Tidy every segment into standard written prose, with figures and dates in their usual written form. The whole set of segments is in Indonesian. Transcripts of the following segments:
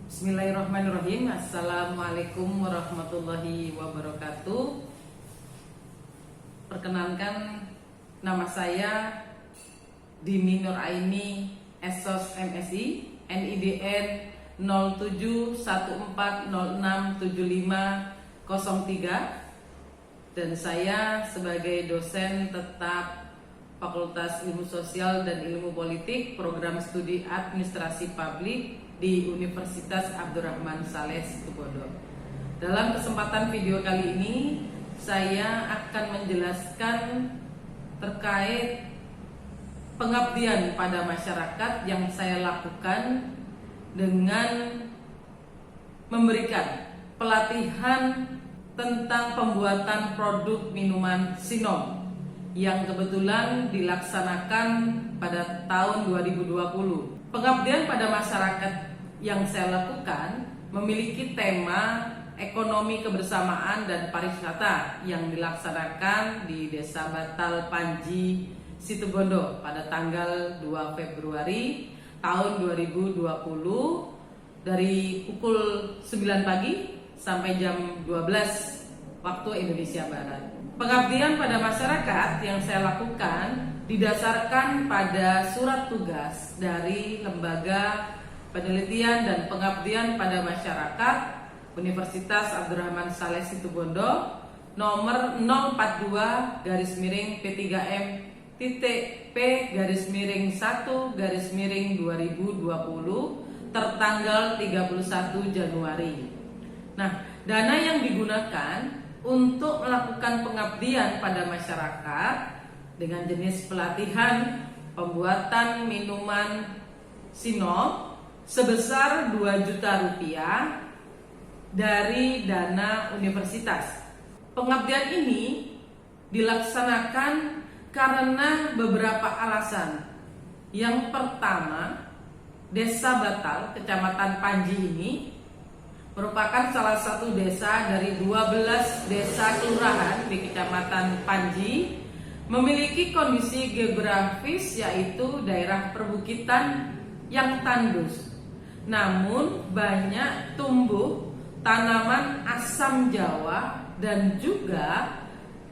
Bismillahirrahmanirrahim. Assalamualaikum warahmatullahi wabarakatuh. Perkenalkan, nama saya Dimi Nur Aini, Esos MSI, NIDN 0714067503, dan saya sebagai dosen tetap Fakultas Ilmu Sosial dan Ilmu Politik, Program Studi Administrasi Publik di Universitas Abdurrahman Saleh Situbondo. Dalam kesempatan video kali ini, saya akan menjelaskan terkait pengabdian pada masyarakat yang saya lakukan dengan memberikan pelatihan tentang pembuatan produk minuman Sinom yang kebetulan dilaksanakan pada tahun 2020. Pengabdian pada masyarakat yang saya lakukan memiliki tema ekonomi kebersamaan dan pariwisata yang dilaksanakan di Desa Batal Panji, Situbondo pada tanggal 2 Februari tahun 2020 dari pukul 9 pagi sampai jam 12 waktu Indonesia Barat. Pengabdian pada masyarakat yang saya lakukan didasarkan pada surat tugas dari Lembaga Penelitian dan Pengabdian pada Masyarakat Universitas Abdurrahman Saleh Situbondo nomor 042-P-1-2020 tertanggal 31 Januari. Nah, dana yang digunakan untuk melakukan pengabdian pada masyarakat dengan jenis pelatihan pembuatan minuman Sinom sebesar 2 juta rupiah dari dana universitas. Pengabdian ini dilaksanakan karena beberapa alasan. Yang pertama, Desa Batal, Kecamatan Panji ini merupakan salah satu desa dari 12 desa kelurahan di Kecamatan Panji, memiliki kondisi geografis yaitu daerah perbukitan yang tandus. Namun banyak tumbuh tanaman asam Jawa dan juga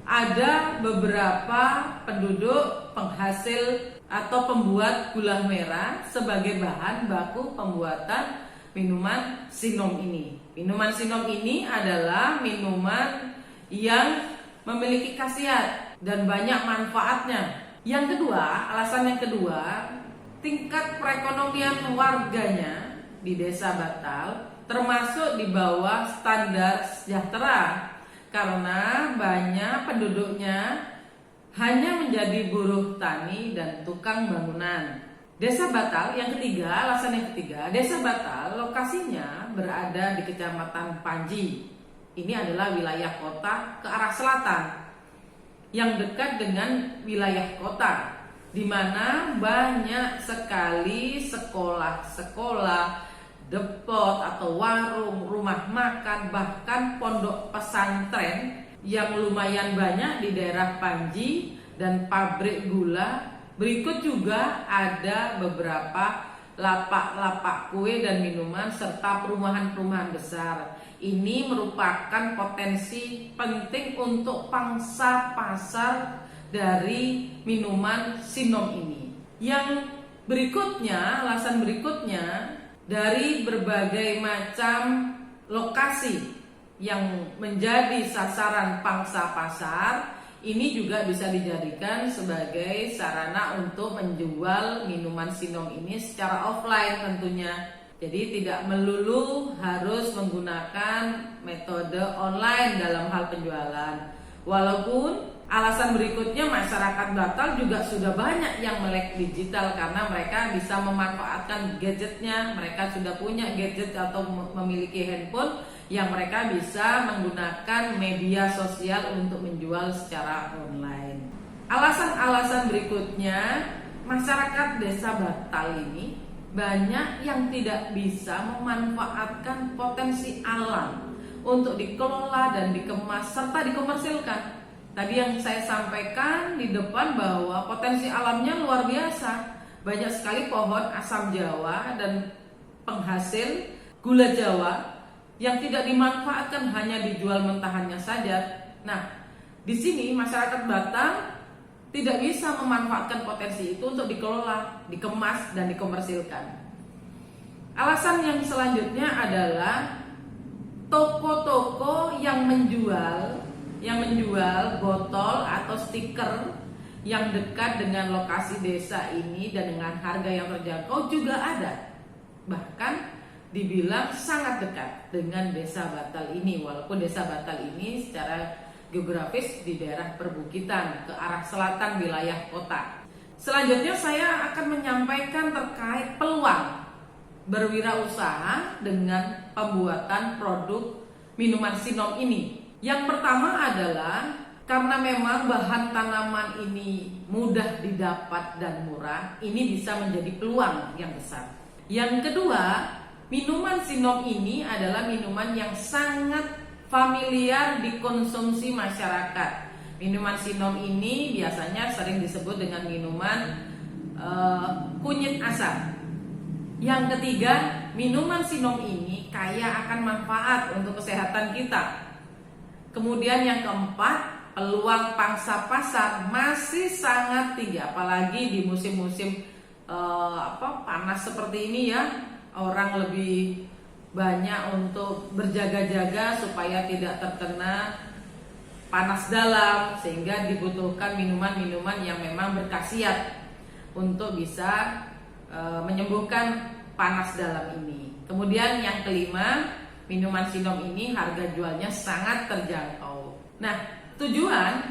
ada beberapa penduduk penghasil atau pembuat gula merah sebagai bahan baku pembuatan minuman Sinom ini. Minuman Sinom ini adalah minuman yang memiliki khasiat dan banyak manfaatnya. Yang kedua, alasan yang kedua, tingkat perekonomian warganya di Desa Batal termasuk di bawah standar sejahtera karena banyak penduduknya hanya menjadi buruh tani dan tukang bangunan. Desa Batal yang ketiga, alasan yang ketiga, Desa Batal lokasinya berada di Kecamatan Panji. Ini adalah wilayah kota ke arah selatan yang dekat dengan wilayah kota, di mana banyak sekali sekolah-sekolah, depot atau warung, rumah makan, bahkan pondok pesantren yang lumayan banyak di daerah Panji dan pabrik gula. Berikut juga ada beberapa lapak-lapak kue dan minuman serta perumahan-perumahan besar. Ini merupakan potensi penting untuk pangsa pasar dari minuman Sinom ini. Yang berikutnya, alasan berikutnya, dari berbagai macam lokasi yang menjadi sasaran pangsa pasar, ini juga bisa dijadikan sebagai sarana untuk menjual minuman Sinom ini secara offline tentunya. Jadi tidak melulu harus menggunakan metode online dalam hal penjualan. Walaupun alasan berikutnya, masyarakat Batal juga sudah banyak yang melek digital karena mereka bisa memanfaatkan gadgetnya. Mereka sudah punya gadget atau memiliki handphone yang mereka bisa menggunakan media sosial untuk menjual secara online. Alasan-alasan berikutnya, masyarakat Desa Batal ini banyak yang tidak bisa memanfaatkan potensi alam untuk dikelola dan dikemas serta dikomersilkan. Tadi yang saya sampaikan di depan bahwa potensi alamnya luar biasa. Banyak sekali pohon asam Jawa dan penghasil gula Jawa yang tidak dimanfaatkan hanya dijual mentahannya saja. Nah, di sini masyarakat Batam tidak bisa memanfaatkan potensi itu untuk dikelola, dikemas, dan dikomersilkan. Alasan yang selanjutnya adalah toko-toko yang menjual botol atau stiker yang dekat dengan lokasi desa ini dan dengan harga yang terjangkau juga ada. Bahkan dibilang sangat dekat dengan desa Batal ini, walaupun desa Batal ini secara geografis di daerah perbukitan ke arah selatan wilayah kota. Selanjutnya saya akan menyampaikan terkait peluang berwirausaha dengan pembuatan produk minuman Sinom ini. Yang pertama adalah karena memang bahan tanaman ini mudah didapat dan murah, ini bisa menjadi peluang yang besar. Yang kedua, minuman Sinom ini adalah minuman yang sangat familiar dikonsumsi masyarakat. Minuman Sinom ini biasanya sering disebut dengan minuman kunyit asam. Yang ketiga, minuman Sinom ini kaya akan manfaat untuk kesehatan kita. Kemudian yang keempat, peluang pangsa pasar masih sangat tinggi, apalagi di musim-musim panas seperti ini ya. Orang lebih banyak untuk berjaga-jaga supaya tidak terkena panas dalam, sehingga dibutuhkan minuman-minuman yang memang berkhasiat untuk bisa menyembuhkan panas dalam ini. Kemudian yang kelima, minuman Sinom ini harga jualnya sangat terjangkau. Nah, tujuan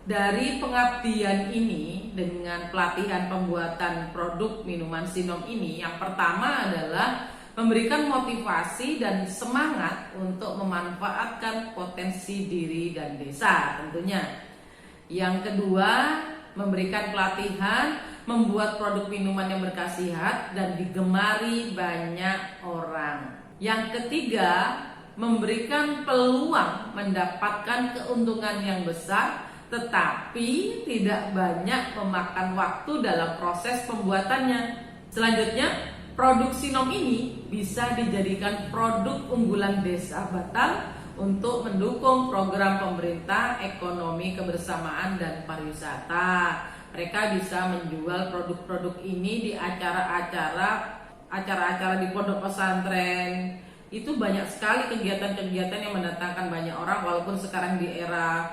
dari pengabdian ini dengan pelatihan pembuatan produk minuman Sinom ini, yang pertama adalah memberikan motivasi dan semangat untuk memanfaatkan potensi diri dan desa tentunya. Yang kedua, memberikan pelatihan membuat produk minuman yang berkhasiat dan digemari banyak orang. Yang ketiga, memberikan peluang mendapatkan keuntungan yang besar, tetapi tidak banyak memakan waktu dalam proses pembuatannya. Selanjutnya, produk Sinom ini bisa dijadikan produk unggulan desa Batam untuk mendukung program pemerintah ekonomi kebersamaan dan pariwisata. Mereka bisa menjual produk-produk ini di acara-acara di pondok pesantren. Itu banyak sekali kegiatan-kegiatan yang mendatangkan banyak orang, walaupun sekarang di era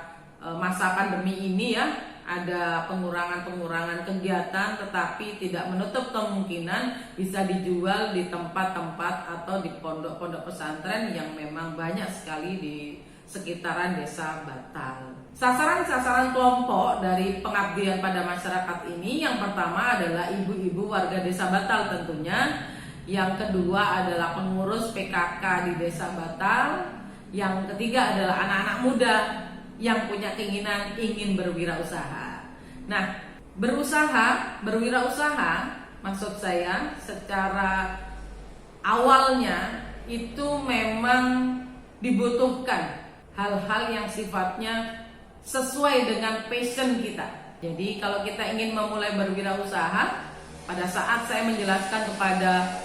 masa pandemi ini ya ada pengurangan kegiatan, tetapi tidak menutup kemungkinan bisa dijual di tempat-tempat atau di pondok-pondok pesantren yang memang banyak sekali di sekitaran desa Batal. Sasaran-sasaran kelompok dari pengabdian pada masyarakat ini, yang pertama adalah ibu-ibu warga desa Batal tentunya. Yang kedua adalah pengurus PKK di desa Batal. Yang ketiga adalah anak-anak muda yang punya keinginan ingin berwirausaha. Nah, berwirausaha maksud saya secara awalnya itu memang dibutuhkan hal-hal yang sifatnya sesuai dengan passion kita. Jadi kalau kita ingin memulai berwirausaha, pada saat saya menjelaskan kepada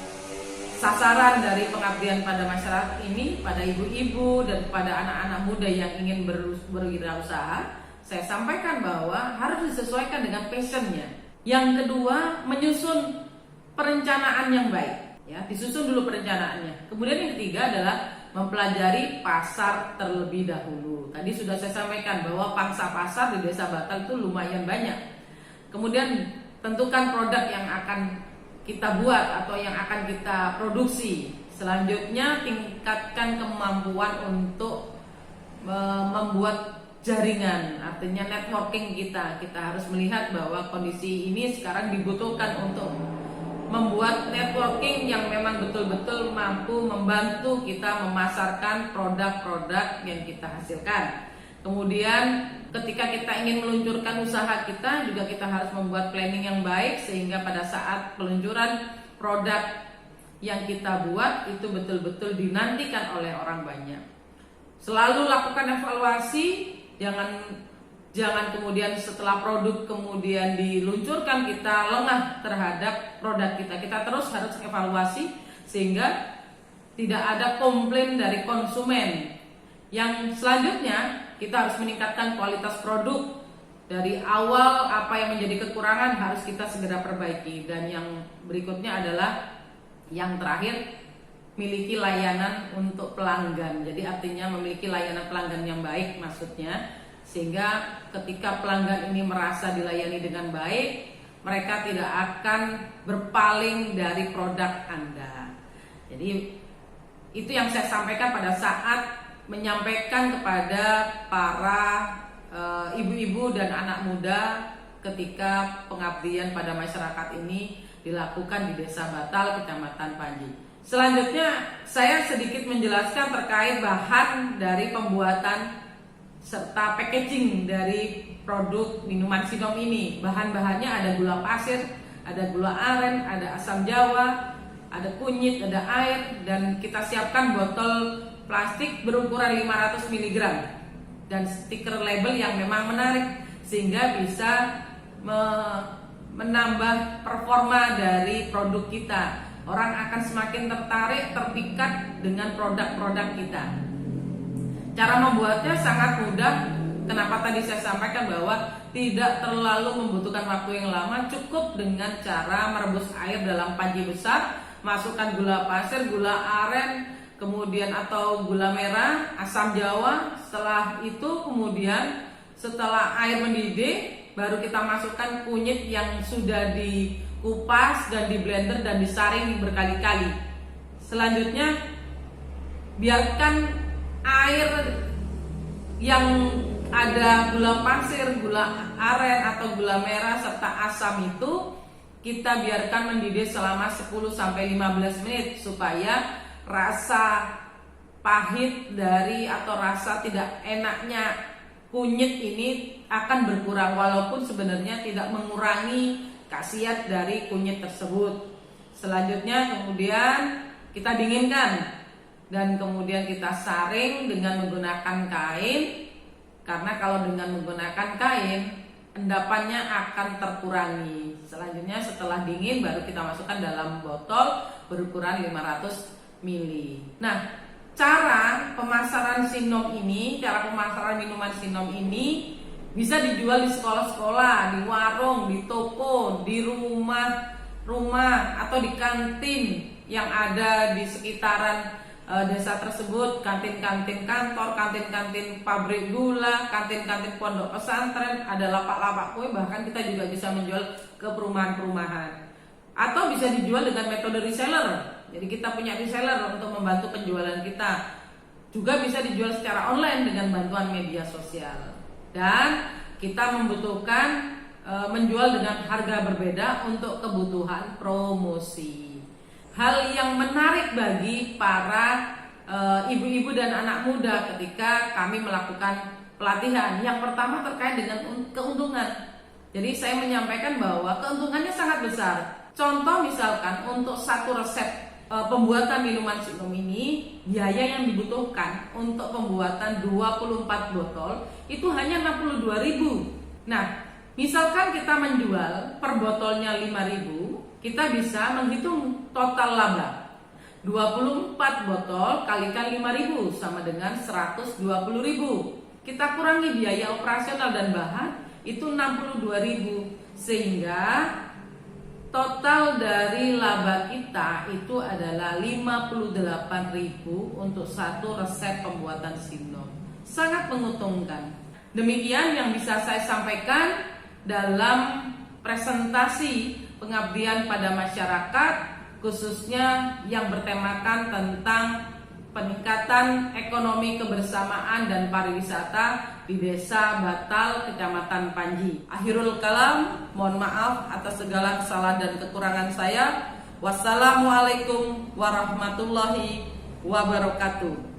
sasaran dari pengabdian pada masyarakat ini, pada ibu-ibu dan pada anak-anak muda yang ingin berwirausaha, saya sampaikan bahwa harus disesuaikan dengan passionnya. Yang kedua, menyusun perencanaan yang baik. Ya, disusun dulu perencanaannya. Kemudian yang ketiga adalah mempelajari pasar terlebih dahulu. Tadi sudah saya sampaikan bahwa pangsa pasar di desa Batal itu lumayan banyak. Kemudian tentukan produk yang akan kita buat atau yang akan kita produksi. Selanjutnya tingkatkan kemampuan untuk membuat jaringan, artinya networking kita. Kita harus melihat bahwa kondisi ini sekarang dibutuhkan untuk membuat networking yang memang betul-betul mampu membantu kita memasarkan produk-produk yang kita hasilkan. Kemudian ketika kita ingin meluncurkan usaha kita, juga kita harus membuat planning yang baik sehingga pada saat peluncuran produk yang kita buat itu betul-betul dinantikan oleh orang banyak. Selalu lakukan evaluasi, jangan kemudian setelah produk kemudian diluncurkan kita lengah terhadap produk kita. Kita terus harus evaluasi sehingga tidak ada komplain dari konsumen. Yang selanjutnya, kita harus meningkatkan kualitas produk. Dari awal apa yang menjadi kekurangan harus kita segera perbaiki. Dan yang berikutnya adalah yang terakhir, miliki layanan untuk pelanggan. Jadi artinya memiliki layanan pelanggan yang baik maksudnya, sehingga ketika pelanggan ini merasa dilayani dengan baik, mereka tidak akan berpaling dari produk Anda. Jadi itu yang saya sampaikan pada saat menyampaikan kepada para ibu-ibu dan anak muda ketika pengabdian pada masyarakat ini dilakukan di Desa Batal, Kecamatan Panji. Selanjutnya saya sedikit menjelaskan terkait bahan dari pembuatan serta packaging dari produk minuman Sinom ini. Bahan-bahannya ada gula pasir, ada gula aren, ada asam jawa, ada kunyit, ada air, dan kita siapkan botol plastik berukuran 500 mg dan stiker label yang memang menarik sehingga bisa menambah performa dari produk kita. Orang akan semakin tertarik, terpikat dengan produk-produk kita. Cara membuatnya sangat mudah. Kenapa tadi saya sampaikan bahwa tidak terlalu membutuhkan waktu yang lama, cukup dengan cara merebus air dalam panci besar, masukkan gula pasir, gula aren, kemudian atau gula merah, asam jawa. Setelah itu kemudian setelah air mendidih, baru kita masukkan kunyit yang sudah dikupas dan di blender dan disaring berkali-kali. Selanjutnya biarkan air yang ada gula pasir, gula aren atau gula merah serta asam itu kita biarkan mendidih selama 10-15 menit supaya rasa pahit dari atau rasa tidak enaknya kunyit ini akan berkurang, walaupun sebenarnya tidak mengurangi khasiat dari kunyit tersebut. Selanjutnya kemudian kita dinginkan dan kemudian kita saring dengan menggunakan kain, karena kalau dengan menggunakan kain endapannya akan terkurangi. Selanjutnya setelah dingin baru kita masukkan dalam botol berukuran 500 ml. Nah, cara pemasaran Sinom ini, cara pemasaran minuman Sinom ini bisa dijual di sekolah-sekolah, di warung, di toko, di rumah atau di kantin yang ada di sekitaran desa tersebut, kantin-kantin kantor, kantin-kantin pabrik gula, kantin-kantin pondok pesantren, ada lapak-lapak kue, bahkan kita juga bisa menjual ke perumahan-perumahan. Atau bisa dijual dengan metode reseller. Jadi kita punya reseller untuk membantu penjualan kita. Juga bisa dijual secara online dengan bantuan media sosial. Dan kita membutuhkan menjual dengan harga berbeda untuk kebutuhan promosi. Hal yang menarik bagi para ibu-ibu dan anak muda ketika kami melakukan pelatihan. Yang pertama terkait dengan keuntungan. Jadi saya menyampaikan bahwa keuntungannya sangat besar. Contoh misalkan untuk satu resep pembuatan minuman Sinom ini, biaya yang dibutuhkan untuk pembuatan 24 botol itu hanya 62.000. Nah, misalkan kita menjual per botolnya 5.000, kita bisa menghitung total laba. 24 botol kalikan 5.000 sama dengan 120.000. Kita kurangi biaya operasional dan bahan itu 62.000, sehingga total dari laba kita itu adalah 58.000 untuk satu resep pembuatan Sinom. Sangat menguntungkan. Demikian yang bisa saya sampaikan dalam presentasi pengabdian pada masyarakat, khususnya yang bertemakan tentang peningkatan ekonomi kebersamaan dan pariwisata di Desa Batal, Kecamatan Panji. Akhirul kalam, mohon maaf atas segala kesalahan dan kekurangan saya. Wassalamualaikum warahmatullahi wabarakatuh.